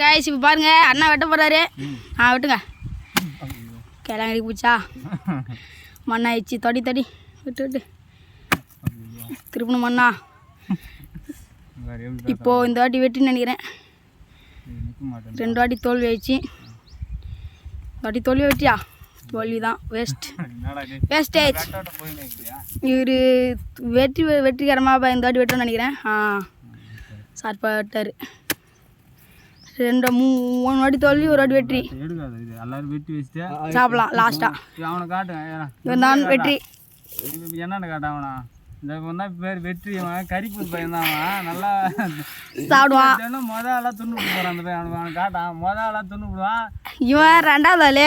Guys இப்போ பாருங்க அண்ணா வெட்ட போகிறாரு. வெட்டுங்க. கிழங்கடி பூச்சா மண்ணாயிடுச்சு. தொடி தொடி விட்டு விட்டு திருப்பணும் மண்ணா. இப்போது இந்த வாட்டி வெட்டின்னு நினைக்கிறேன். 2 வாட்டி தோல்வி ஆயிடுச்சு. வாட்டி தோல்வி வெட்டியா? தோல்வி தான். வேஸ்டேஜ். இவர் வெற்றிகரமாக இந்த வாட்டி வெட்டுறோன்னு நினைக்கிறேன். சார்பா வெட்டார். 2-3 வாட்டி தோல்வி, 1 வாட்டி வெற்றி. சாப்பிடலாம் லாஸ்ட்டாக. அவனை காட்டு நான் வெற்றி. என்னன்னு காட்ட அவனா இந்த பேர் வெற்றி. அவன் கறிப்பு பையன் தான். நல்லா சாப்பிடுவான். முதல்ல துண்ணு போகிறான் அந்த பையன். அவனை காட்டான். முதல்ல துண்ணு போடுவான். இவன் 2வது ஆள்.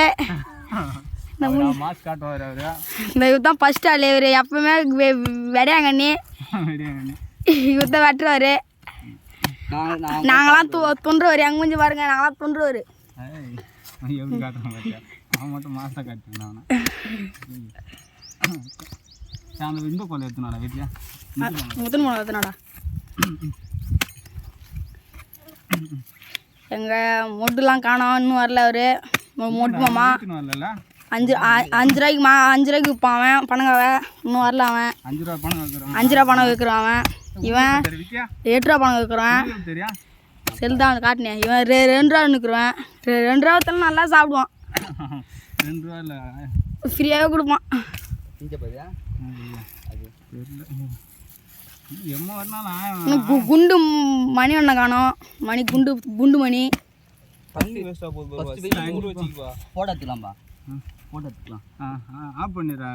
மாஸ்க் காட்டுவார் அவரு. இந்த இவர் தான் ஃபர்ஸ்ட் ஆள். இவர் எப்பவுமே வெடையாங்கண்ணி. இவர் தான் வெட்டுறவர். நாங்களாம் துண்டுறவர். எங்க முடிஞ்சு பாருங்க, நாங்களாம் துண்டுறவர். எப்படி காட்டுறான் பாத்தியா? அவன் மட்டும் மாஸ்டா காட்டுறான். அவனை இந்த கொலை எடுத்துனாடா வீட்டில். முத்தன் மூணு எடுத்துனாடா. எங்கள் மொட்டுலாம் காணோம். இன்னும் வரல அவரு. மொட்டு மாமா 5 ரூபாய்க்கு விற்பான் அவன் பணங்காவை. இன்னும் வரல அவன். 5 ரூபா பணம் வைக்கிறான். 5 ரூபா பணம் வைக்கிறான் அவன். இவன் 8 ரூபா பணம் வைக்கிறான். செல் தான் காட்டினேன். இவன் 2 ரூபா நிற்கிறான். 2 ரூபா தரலாம் நல்லா சாப்பிடுவான். 2 ரூபா இல்லை, ஃப்ரீயாகவே கொடுப்பான். குண்டு மணி ஒன்றை காணோம். மணி குண்டு மணி. போட்டு எடுத்துக்கலாம். ஆஃப் பண்ணிடுறா.